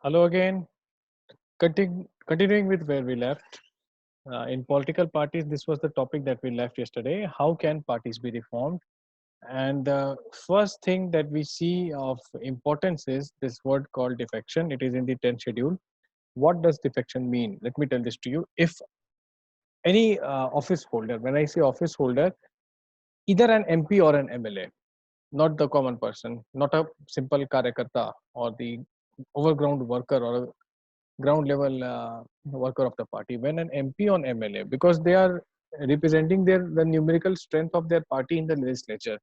Hello again. Continuing with where we left. In political parties, this was the topic that we left yesterday. How can parties be reformed? And the first thing that we see of importance is this word called defection. It is in the 10th schedule. What does defection mean? Let me tell this to you. If any office holder, when I say office holder, either an MP or an MLA, not the common person, not a simple karyakarta or the overground worker or a ground level worker of the party. When an MP or MLA, because they are representing the numerical strength of their party in the legislature,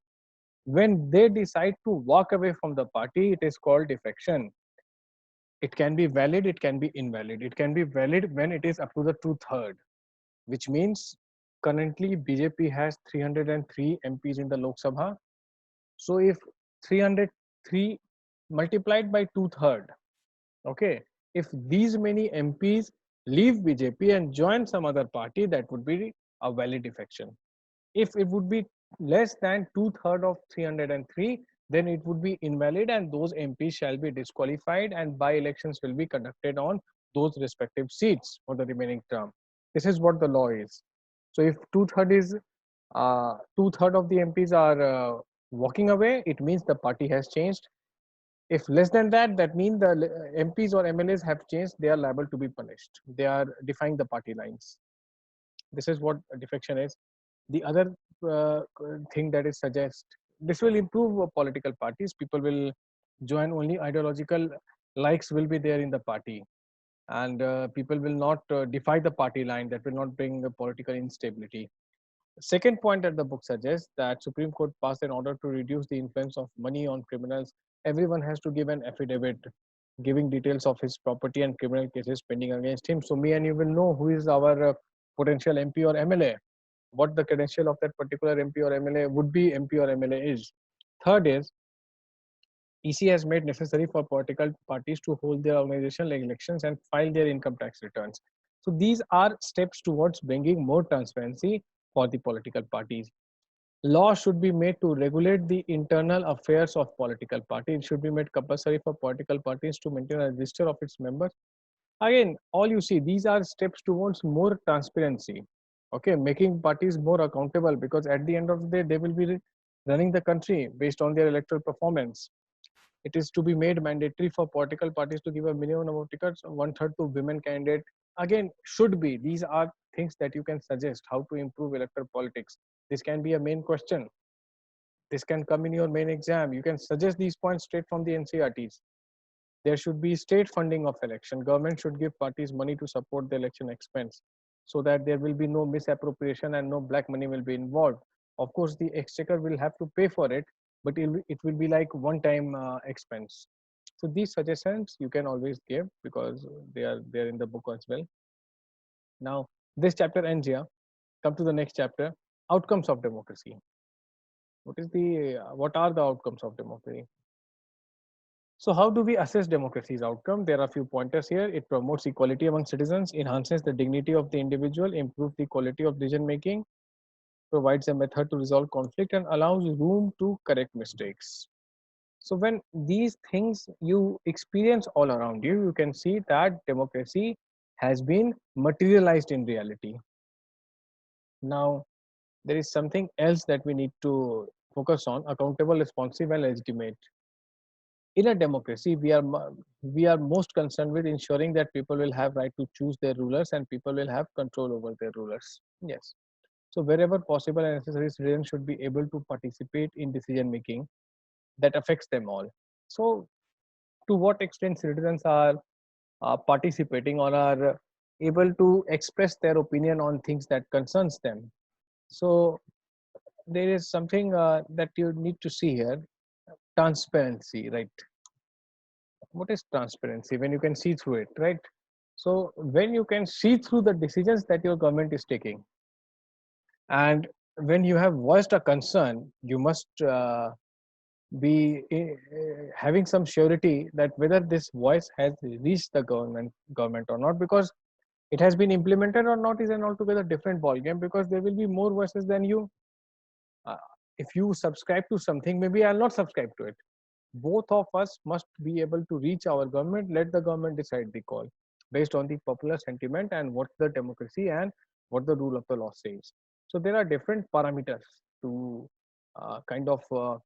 when they decide to walk away from the party, it is called defection. It can be valid, it can be invalid. It can be valid when it is up to the two-third, which means currently BJP has 303 MPs in the Lok Sabha. So if 303 multiplied by two-third, okay, if these many MPs leave BJP and join some other party, that would be a valid defection. If it would be less than two-thirds of 303, then it would be invalid and those MPs shall be disqualified and by-elections will be conducted on those respective seats for the remaining term. This is what the law is. So if two-thirds of the MPs are walking away, it means the party has changed. If less than that, that means the MPs or MLAs have changed, they are liable to be punished. They are defying the party lines. This is what defection is. The other thing that is suggest, this will improve political parties. People will join only ideological likes will be there in the party, and people will not defy the party line. That will not bring political instability. Second point that the book suggests, that Supreme Court passed an order to reduce the influence of money on criminals. Everyone has to give an affidavit giving details of his property and criminal cases pending against him. So me and you will know who is our potential MP or MLA, what the credential of that particular MP or MLA would be MP or MLA is. Third is, EC has made necessary for political parties to hold their organizational elections and file their income tax returns. So these are steps towards bringing more transparency for the political parties. Law should be made to regulate the internal affairs of political parties. It should be made compulsory for political parties to maintain a register of its members. Again, all you see, these are steps towards more transparency. Okay, making parties more accountable, because at the end of the day, they will be running the country based on their electoral performance. It is to be made mandatory for political parties to give a minimum number of tickets, one-third to women candidate. Again, should be. These are things that you can suggest how to improve electoral politics. This can be a main question. This can come in your main exam. You can suggest these points straight from the NCRTs. There should be state funding of election. Government should give parties money to support the election expense so that there will be no misappropriation and no black money will be involved. Of course, the exchequer will have to pay for it, but it will be like one-time expense. So these suggestions you can always give because they are there in the book as well. Now, this chapter ends here. Come to the next chapter, outcomes of democracy. What are the outcomes of democracy? So how do we assess democracy's outcome? There are a few pointers here. It promotes equality among citizens, enhances the dignity of the individual, improves the quality of decision making, provides a method to resolve conflict, and allows room to correct mistakes. So when these things you experience all around you, you can see that democracy has been materialized in reality. Now, there is something else that we need to focus on: accountable, responsive, and legitimate. In a democracy, we are most concerned with ensuring that people will have right to choose their rulers and people will have control over their rulers. Yes. So wherever possible and necessary, citizens should be able to participate in decision making that affects them all. So to what extent citizens are participating or are able to express their opinion on things that concerns them? So there is something that you need to see here: transparency, right? What is transparency? When you can see through it, right? So when you can see through the decisions that your government is taking, and when you have voiced a concern, you must be having some surety that whether this voice has reached the government or not, because it has been implemented or not is an altogether different ball game, because there will be more voices than you. uh, if you subscribe to something, maybe I'll not subscribe to it, Both of us must be able to reach our government, let the government decide the call based on the popular sentiment and what the democracy and what the rule of the law says. So there are different parameters to kind of uh,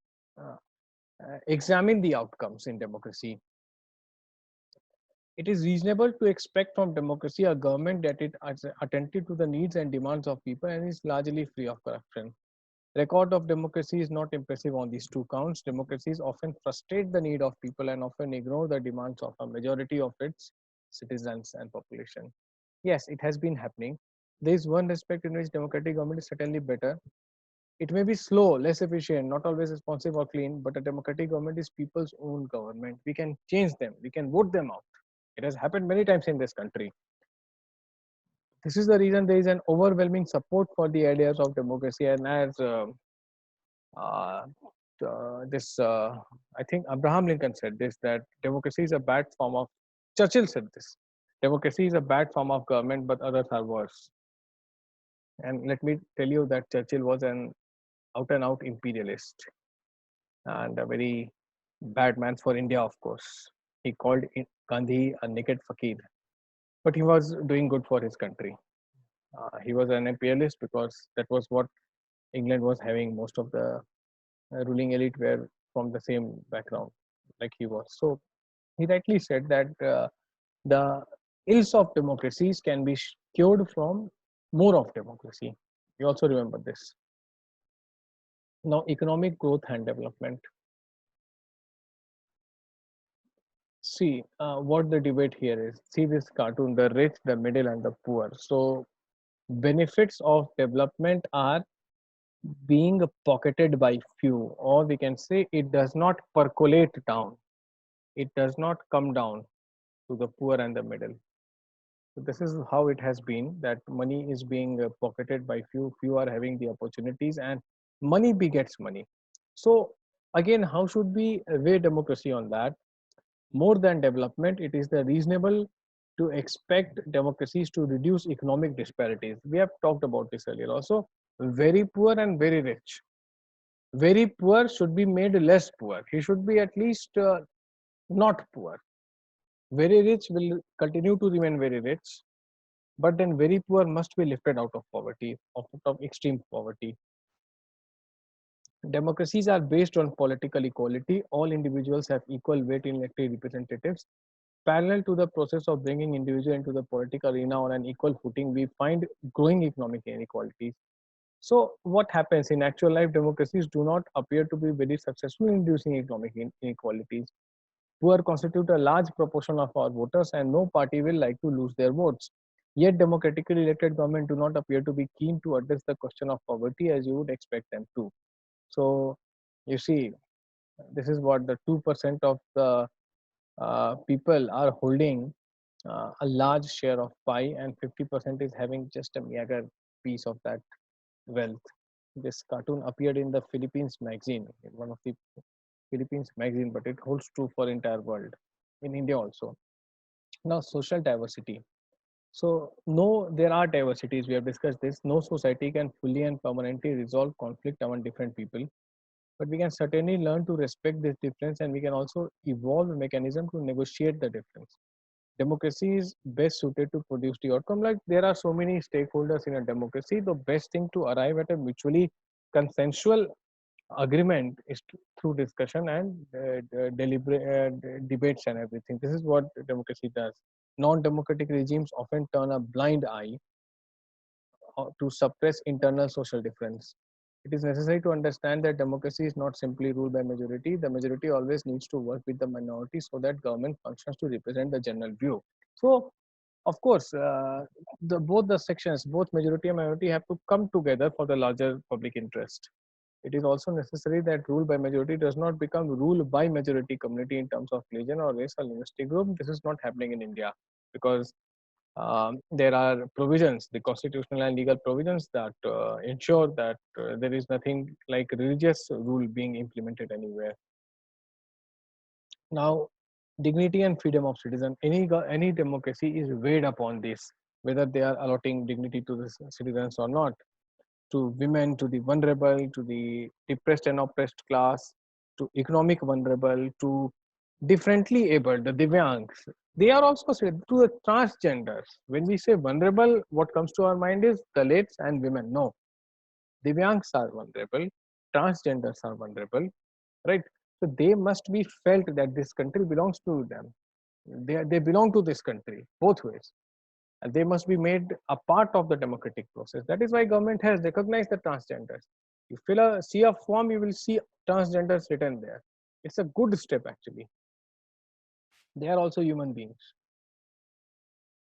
examine the outcomes in democracy. It is reasonable to expect from democracy a government that is attentive to the needs and demands of people and is largely free of corruption. Record of democracy is not impressive on these two counts. Democracies often frustrate the need of people and often ignore the demands of a majority of its citizens and population. Yes, it has been happening. There is one aspect in which democratic government is certainly better. It may be slow, less efficient, not always responsive or clean, but a democratic government is people's own government. We can change them, we can vote them out. It has happened many times in this country. This is the reason there is an overwhelming support for the ideas of democracy. And as uh, this, I think Abraham Lincoln said this, that democracy is a bad form of, Churchill said this, democracy is a bad form of government, but others are worse. And let me tell you that Churchill was an out and out imperialist and a very bad man for India, of course. He called Gandhi a naked fakir, but he was doing good for his country. He was an imperialist because that was what England was having. Most of the ruling elite were from the same background, like he was. So he rightly said that the ills of democracies can be cured from more of democracy. You also remember this. Now, economic growth and development. See what the debate here is. See this cartoon, the rich, the middle, and the poor. So, benefits of development are being pocketed by few, or we can say it does not percolate down, it does not come down to the poor and the middle. So this is how it has been, that money is being pocketed by few, few are having the opportunities, and money begets money. So again, how should we weigh democracy on that? More than development, it is the reasonable to expect democracies to reduce economic disparities. We have talked about this earlier also. Very poor and very rich, very poor should be made less poor. He should be at least not poor. Very rich will continue to remain very rich, but then very poor must be lifted out of poverty, out of extreme poverty. Democracies are based on political equality. All individuals have equal weight in elected representatives. Parallel to the process of bringing individual into the political arena on an equal footing, we find growing economic inequalities. So what happens in actual life, democracies do not appear to be very successful in reducing economic inequalities. Poor constitute a large proportion of our voters and no party will like to lose their votes. Yet democratically elected government do not appear to be keen to address the question of poverty as you would expect them to. So you see, this is what the 2% of the people are holding a large share of pie and 50% is having just a meager piece of that wealth. This cartoon appeared in the Philippines magazine, in one of the Philippines magazine, but it holds true for entire world, in India also. Now, social diversity. So, no, there are diversities. We have discussed this. No society can fully and permanently resolve conflict among different people, but we can certainly learn to respect this difference, and we can also evolve a mechanism to negotiate the difference. Democracy is best suited to produce the outcome. Like there are so many stakeholders in a democracy, the best thing to arrive at a mutually consensual agreement is through discussion and deliberate debates and everything. This is what democracy does. Non-democratic regimes often turn a blind eye to suppress internal social difference. It is necessary to understand that democracy is not simply ruled by majority. The majority always needs to work with the minority so that government functions to represent the general view. So, of course, both the sections, both majority and minority, have to come together for the larger public interest. It is also necessary that rule by majority does not become rule by majority community in terms of religion or race or linguistic group. This is not happening in India because there are provisions, the constitutional and legal provisions that ensure that there is nothing like religious rule being implemented anywhere. Now, dignity and freedom of citizen. Any democracy is weighed upon this, whether they are allotting dignity to the citizens or not, to women, to the vulnerable, to the depressed and oppressed class, to economic vulnerable, to differently abled, the Divyangs. They are also said to the transgenders. When we say vulnerable, what comes to our mind is Dalits and women. No, Divyangs are vulnerable, transgenders are vulnerable, right? So they must be felt that this country belongs to them. They belong to this country both ways, and they must be made a part of the democratic process. That is why government has recognized the transgenders. You see a form, you will see transgenders written there. It's a good step actually. They are also human beings.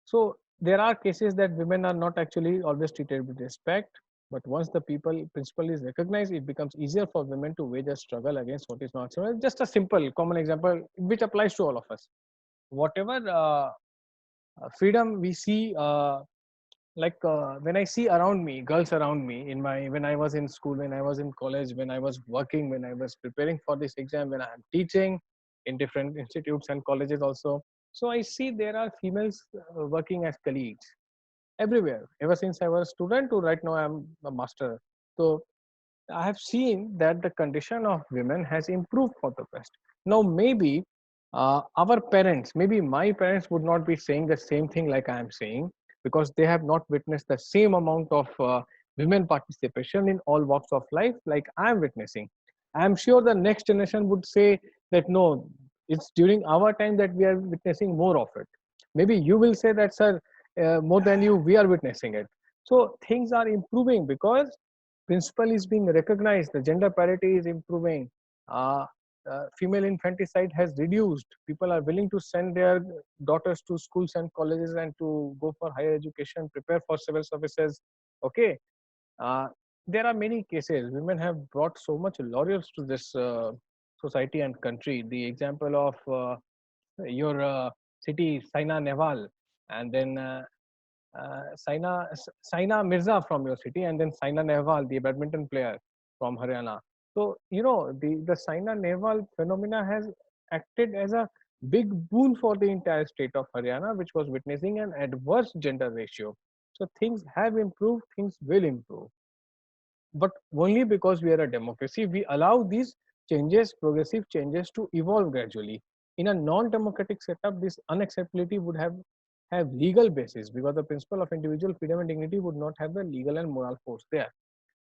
So there are cases that women are not actually always treated with respect, but once the people principle is recognized, it becomes easier for women to wage a struggle against what is not. So just a simple common example which applies to all of us. Whatever freedom we see, when I see around me, girls around me, when I was in school, when I was in college, when I was working, when I was preparing for this exam, when I am teaching in different institutes and colleges also. So I see there are females working as colleagues everywhere. Ever since I was a student to right now I'm a master. So I have seen that the condition of women has improved for the best. Now, maybe our parents, maybe my parents would not be saying the same thing like I am saying, because they have not witnessed the same amount of women participation in all walks of life like I am witnessing. I am sure the next generation would say that no, it's during our time that we are witnessing more of it. Maybe you will say that, sir, more than you, we are witnessing it. So things are improving because principle is being recognized, the gender parity is improving, female infanticide has reduced, people are willing to send their daughters to schools and colleges and to go for higher education, prepare for civil services. Okay, uh, there are many cases women have brought so much laurels to this society and country. The example of your city, Saina Nehwal, and then Saina Mirza from your city, and then Saina Nehwal, the badminton player from Haryana. So, the Saina Nehwal phenomena has acted as a big boon for the entire state of Haryana, which was witnessing an adverse gender ratio. So things have improved, things will improve. But only because we are a democracy, we allow these changes, progressive changes, to evolve gradually. In a non-democratic setup, this unacceptability would have legal basis, because the principle of individual freedom and dignity would not have the legal and moral force there.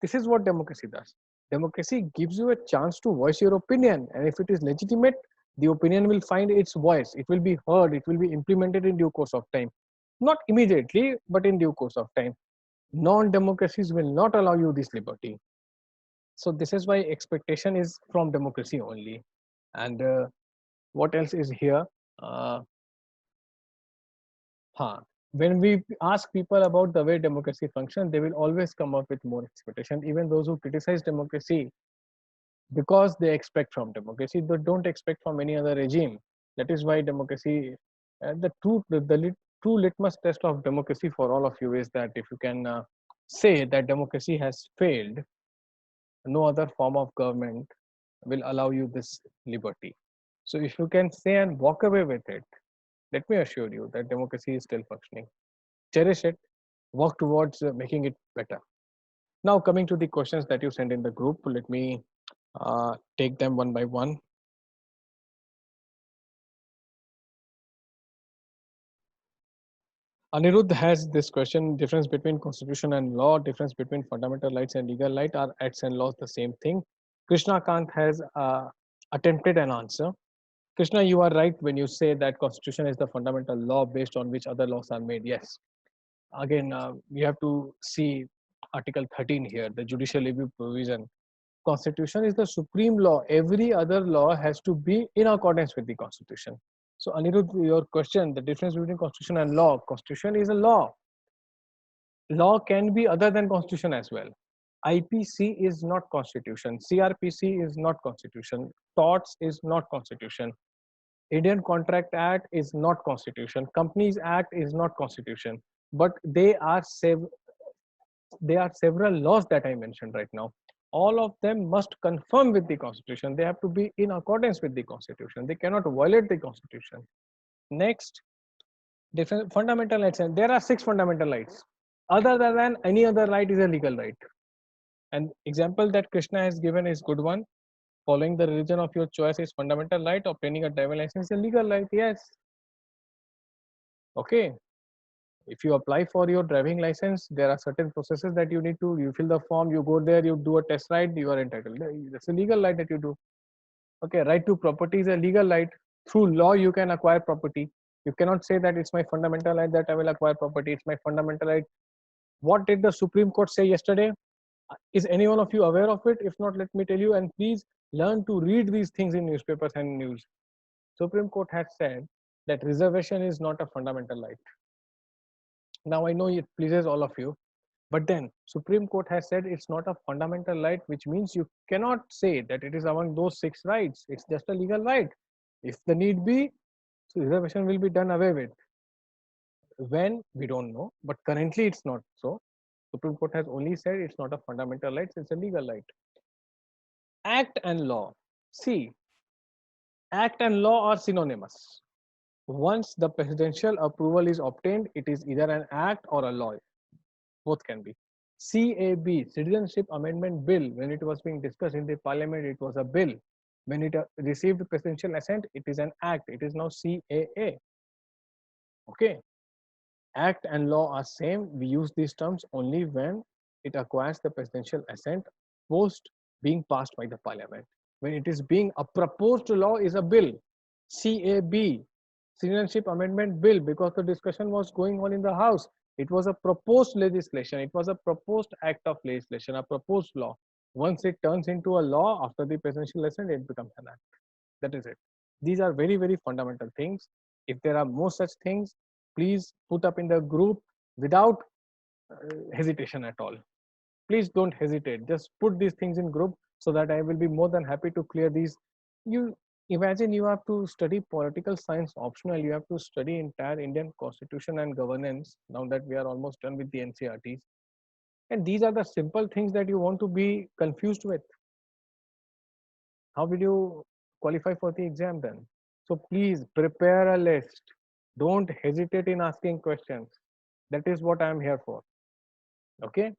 This is what democracy does. Democracy gives you a chance to voice your opinion, and if it is legitimate, the opinion will find its voice. It will be heard. It will be implemented in due course of time, not immediately, but in due course of time. Non-democracies will not allow you this liberty. So this is why expectation is from democracy only. And what else is here? Uh, huh. When we ask people about the way democracy functions, they will always come up with more expectation. Even those who criticize democracy, because they expect from democracy, they don't expect from any other regime. That is why democracy, true litmus test of democracy for all of you is that if you can say that democracy has failed, no other form of government will allow you this liberty. So if you can say and walk away with it, let me assure you that democracy is still functioning. Cherish it, work towards making it better. Now, coming to the questions that you sent in the group, let me take them one by one. Anirudh has this question: difference between constitution and law, difference between fundamental rights and legal right. Are acts and laws the same thing? Krishna Kant has attempted an answer. Krishna, you are right when you say that constitution is the fundamental law based on which other laws are made. Yes. Again, we have to see Article 13 here, the judicial review provision. Constitution is the supreme law. Every other law has to be in accordance with the constitution. So Anirudh, your question, the difference between constitution and law. Constitution is a law. Law can be other than constitution as well. IPC is not constitution. CRPC is not constitution. TOTS is not constitution. Indian Contract Act is not constitution. Companies Act is not constitution. But they are several laws that I mentioned right now. All of them must conform with the constitution. They have to be in accordance with the constitution. They cannot violate the constitution. Next, different fundamental rights. And there are 6 fundamental rights. Other than any other right is a legal right. And example that Krishna has given is good one. Following the religion of your choice is fundamental right. Obtaining a driving license is a legal right. Yes. Okay. If you apply for your driving license, there are certain processes that you need to. You fill the form, you go there, you do a test ride, you are entitled. That's a legal right that you do. Okay. Right to property is a legal right. Through law, you can acquire property. You cannot say that it's my fundamental right that I will acquire property. It's my fundamental right. What did the Supreme Court say yesterday? Is any one of you aware of it? If not, let me tell you, and please learn to read these things in newspapers and news. Supreme Court has said that reservation is not a fundamental right. Now I know it pleases all of you, but then Supreme Court has said it's not a fundamental right, which means you cannot say that it is among those 6 rights. It's just a legal right. If the need be, so reservation will be done away with. When, we don't know, but currently it's not so. Supreme Court has only said it's not a fundamental right, it's a legal right. Act and law. See, act and law are synonymous. Once the presidential approval is obtained, it is either an act or a law. Both can be. CAB, Citizenship Amendment Bill, when it was being discussed in the parliament, it was a bill. When it received presidential assent, it is an act. It is now CAA. Okay. Act and law are same. We use these terms only when it acquires the presidential assent post being passed by the parliament. When it is being a proposed law is a bill. CAB, Citizenship Amendment Bill, because the discussion was going on in the House. It was a proposed legislation. It was a proposed act of legislation, a proposed law. Once it turns into a law after the presidential assent, it becomes an act. That is it. These are very, very fundamental things. If there are more such things, please put up in the group without hesitation at all. Please don't hesitate. Just put these things in group so that I will be more than happy to clear these. You imagine you have to study political science optional. You have to study entire Indian constitution and governance now that we are almost done with the NCRTs. And these are the simple things that you want to be confused with. How will you qualify for the exam then? So please prepare a list. Don't hesitate in asking questions. That is what I am here for. Okay.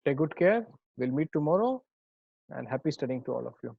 Take good care. We'll meet tomorrow and happy studying to all of you.